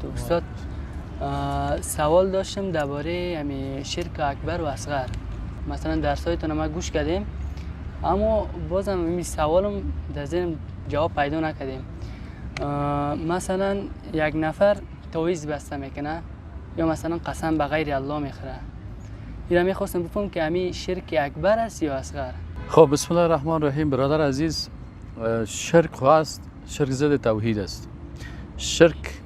تو استاد سوال داشتم درباره همین شرک اکبر و اصغر. مثلا درسایتون ما گوش کردیم اما بازم این سوالم در ذهنم جواب پیدا نکردیم. مثلا یک نفر تویز بسته میکنه یا مثلا قسم به غیر الله میخوره، اینا میخواستم بفهم که همین شرک اکبر است یا اصغر. خب بسم الله الرحمن الرحیم. برادر عزیز، شرک خواست شرک ضد توحید است. شرک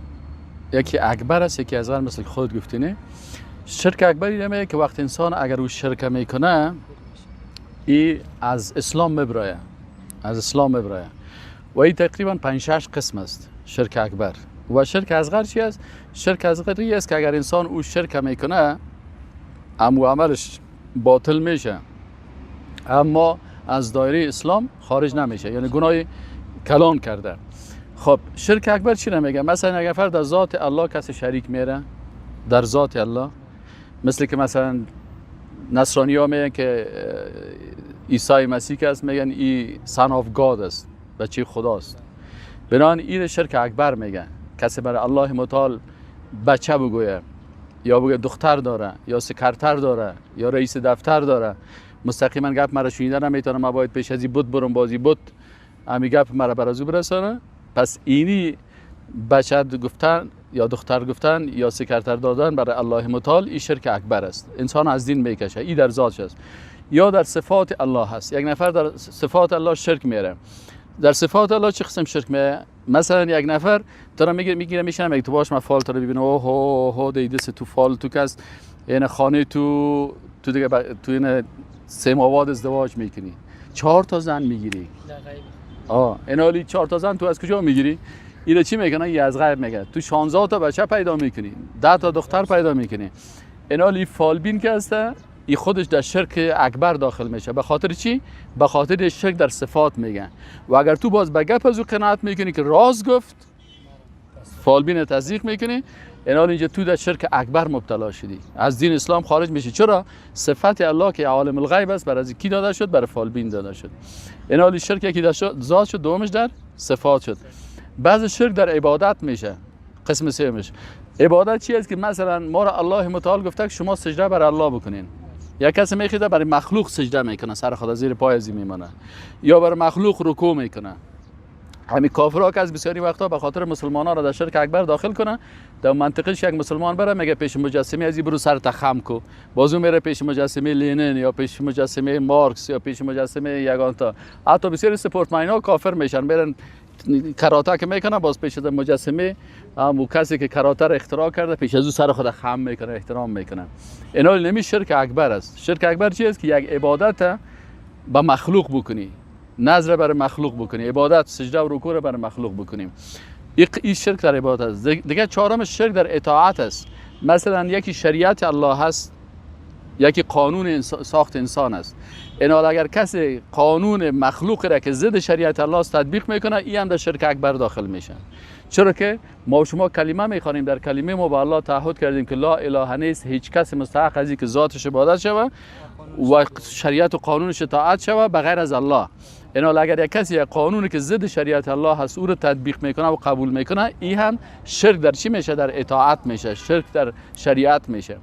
یکی اکبر است یکی اصغر، مثل خود گفتینه. شرک اکبر اینه که وقت انسان اگر او شرک میکنه ای از اسلام میبرایه، از اسلام میبرایه و این تقریبا 5-6 قسم است شرک اکبر. و شرک اصغر چی است؟ شرک اصغری است که اگر انسان او شرک میکنه اما عملش باطل میشه اما از دایره اسلام خارج نمیشه، یعنی گناه کلان کرده. خب شرک اکبر چی نمیگه؟ مثلا اگر فرد در ذات الله کسی شریک میره، در ذات الله، مثل که مثلا نصرانی ها میگن که عیسی مسیح که است میگن ای son of God است، بچه خداست، بنابراین این شرک اکبر میگن. کسی برای الله متعال بچه بگویه یا بگه دختر داره یا سکرتر داره یا رئیس دفتر داره، مستقیما گپ مرا شنیده نمیتونه، ما باید پیش از این بت برم بازی بت امی گپ مرا برازو برسانه. پس اینی بچه گفتن یا دختر گفتن یا سکرتر دادن برای الله متعال این شرک اکبر است، انسان از دین میکشه. این در ذاتش است. یا در صفات الله هست، یک نفر در صفات الله شرک میره. در صفات الله چه قسم شرک میره؟ مثلا یک نفر تو را میگیره میشنه میگه تو باش، من فال تو رو ببینم، اوه دیده تو فال تو کس، یعنی خانه تو دیگه تو این 3 مواد ازدواج میکنی، 4 تا زن میگیری. این حالی 4 تا زن تو از کجا میگیری؟ اینا چی میکنه؟ یه از غیب میگه. تو 16 تا بچه پیدا میکنی، 10 تا دختر پیدا میکنی. این حالی فالبین که هسته این خودش در شرک اکبر داخل میشه. به خاطر چی؟ به خاطر شرک در صفات میگن. و اگر تو باز به گپ از او قناعت میکنی که راز گفت، فالبین تصدیق میکنی، این حال اینجا تو در شرک اکبر مبتلا شدی، از دین اسلام خارج میشی. چرا؟ صفت الله که عالم الغیب است برای از کی داده شد؟ برای فالبین داده شد. این حال شرک یکی در ذات شد، دومش در صفات شد. بعض شرک در عبادت میشه. قسم سومش عبادت چی است؟ که مثلا ما را الله متعال گفته که شما سجده برای الله بکنین. یا کسی میخواد برای مخلوق سجده میکنه، سر خدا زیر پای ازی میمونه، یا برای مخلوق رکوع میکنه. همین کافرها که از بسیاری وقتا به خاطر مسلمانان را در شرک اکبر داخل کنه، در منطقش یک مسلمان بره میگه پیش مجسمه ازی برو سر تخم کو، بازو میره پیش مجسمه لنین یا پیش مجسمه مارکس یا پیش مجسمه یگان تا. حتی بسیاری سپورتمن‌ها کافر میشن، میرن کراته که میکنه، باز پیش از مجسمه همون کسی که کراته را اختراع کرده پیش از او سر خود خم میکنه، احترام میکنه. اینا نمی شرک اکبر است. شرک اکبر چی است؟ که یک عبادت به مخلوق بکنی، نظر برای مخلوق بکنی، عبادت سجده و رکوع برای مخلوق بکنیم. این شرک در عبادت است. دیگه چهارم شرک در اطاعت است. مثلا یکی شریعت الله هست، یکی قانون ساخت انسان است. این حال اگر کسی قانون مخلوق را که ضد شریعت الله است تطبیق میکنه، این هم در شرک اکبر داخل میشه. چرا که ما و شما کلمه میخوانیم، در کلمه ما با الله تعهد کردیم که لا اله نیست هیچ کس مستحق از اینکه ذاتش عبادت شوه و شریعت و قانونش اطاعت شوه بغیر از الله. این حال اگر یک کسی یک قانونی که ضد شریعت الله هست او رو تطبیق میکنه و قبول میکنه، این هم شرک در چی میشه؟ در اطاعت میشه، شرک در شریعت میشه.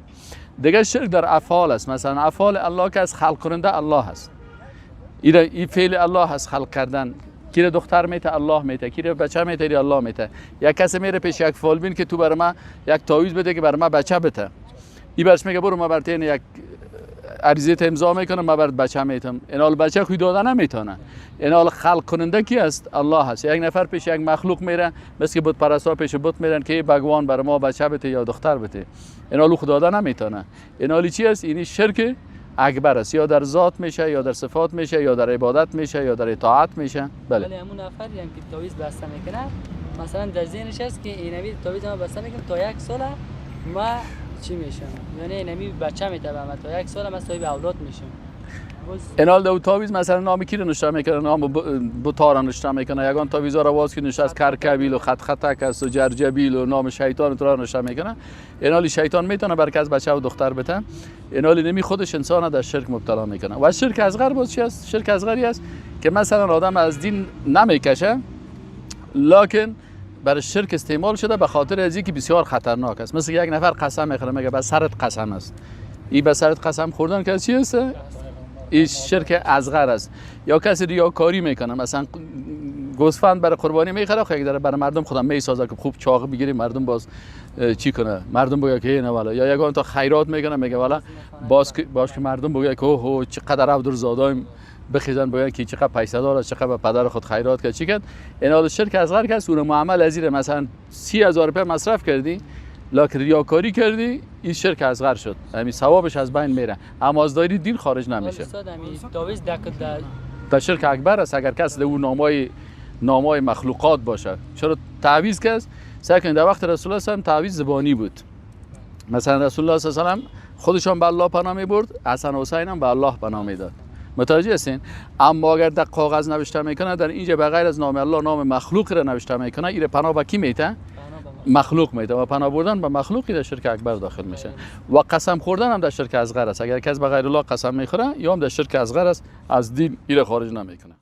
دیگه شرک در افعال است. مثلا افعال الله که از خلق کننده الله هست، این فعل الله هست، خلق کردن. کی رو دختر میته الله میته، کی رو بچه میته الله میته. یک کسی میره پیش یک فالبین که تو برای ما یک تعویض بده که برای ما بچه بده، این برش میگه برو ما برات یک عریضه امضا میکنم، ما برات بچه میتم. این حال بچه خود دادن نمیتونه. این حال خلق کننده کی است؟ الله هست. یک نفر پیش یک مخلوق میره، مثل که بت پرستا پیش بت میرن که بگوان برای ما بچه بده یا دختر بده، این حال خود دادن نمیتونه. این حالی چی است؟ این شرک اکبر است. یا در ذات میشه، یا در صفات میشه، یا در عبادت میشه، یا در اطاعت میشه. بله. ولی همون نفری هم که تعویض بسته میکنه، مثلا در ذهنش است که اینمی تعویض ما بسته میکنم تا 1 سال ما چی میشم، یعنی اینمی بچه میتبم تا 1 سال ما صاحب اولاد میشم. این حال دو تعویض مثلا نام کی رو نوشته میکنه؟ نام بوتارا نوشته میکنه. یگان تعویضا رو باز که نوشته از کرکبیل و خط خطک است و جرجبیل و نام شیطان تو را نوشته میکنه. این حال شیطان میتونه برکه از بچه و دختر بده. این حال نمی خودش انسان در شرک مبتلا میکنه. و شرک اصغر باز چی است؟ شرک اصغری است که مثلا آدم از دین نمیکشه، لکن برای شرک استعمال شده به خاطر از اینکه بسیار خطرناک است. مثل یک نفر قسم میخوره میگه به سرت قسم است. این به سرت قسم خوردن که چی است؟ این شرک اصغر است. یا کسی ریاکاری میکنه، مثلا گوسفند برای قربانی میخره، خب یک ذره برای مردم خودم میسازه که خوب چاق بگیری مردم باز چی کنه، مردم بگه که نه والا، یا یگان تا خیرات میکنه میگه والا باز که مردم بگه که اوه چقدر عبدالزادایم بخیزن بگن که چقدر پیسه داره، چقدر به پدر خود خیرات کرد چی کرد. این حال شرک اصغر که سور معامله ازیر مثلا 30,000 روپیه مصرف کردی لکن ریاکاری کردی، این شرک اصغر شد، همین ثوابش از بین میره، اما از دایره دین خارج نمیشه. تعویض در شرک اکبر است اگر کس او نامای مخلوقات باشه. چرا تعویض کس سکن در وقت رسول الله صلی تعویض زبانی بود. مثلا رسول الله صلی الله علیه و خودشان به الله پناه میبرد، حسن و حسین هم به الله پناه میداد. متوجه هستین؟ اما اگر در کاغذ نوشته میکنه در اینجا بغیر از نام الله نام مخلوق را نوشته میکنه، این پناه به کی میده؟ مخلوق میده و پناه بردن به مخلوقی در شرک اکبر داخل میشه. و قسم خوردن هم در شرک اصغر است. اگر کس به غیر الله قسم میخوره یا هم در شرک اصغر است، از دین این خارج نمیکنه.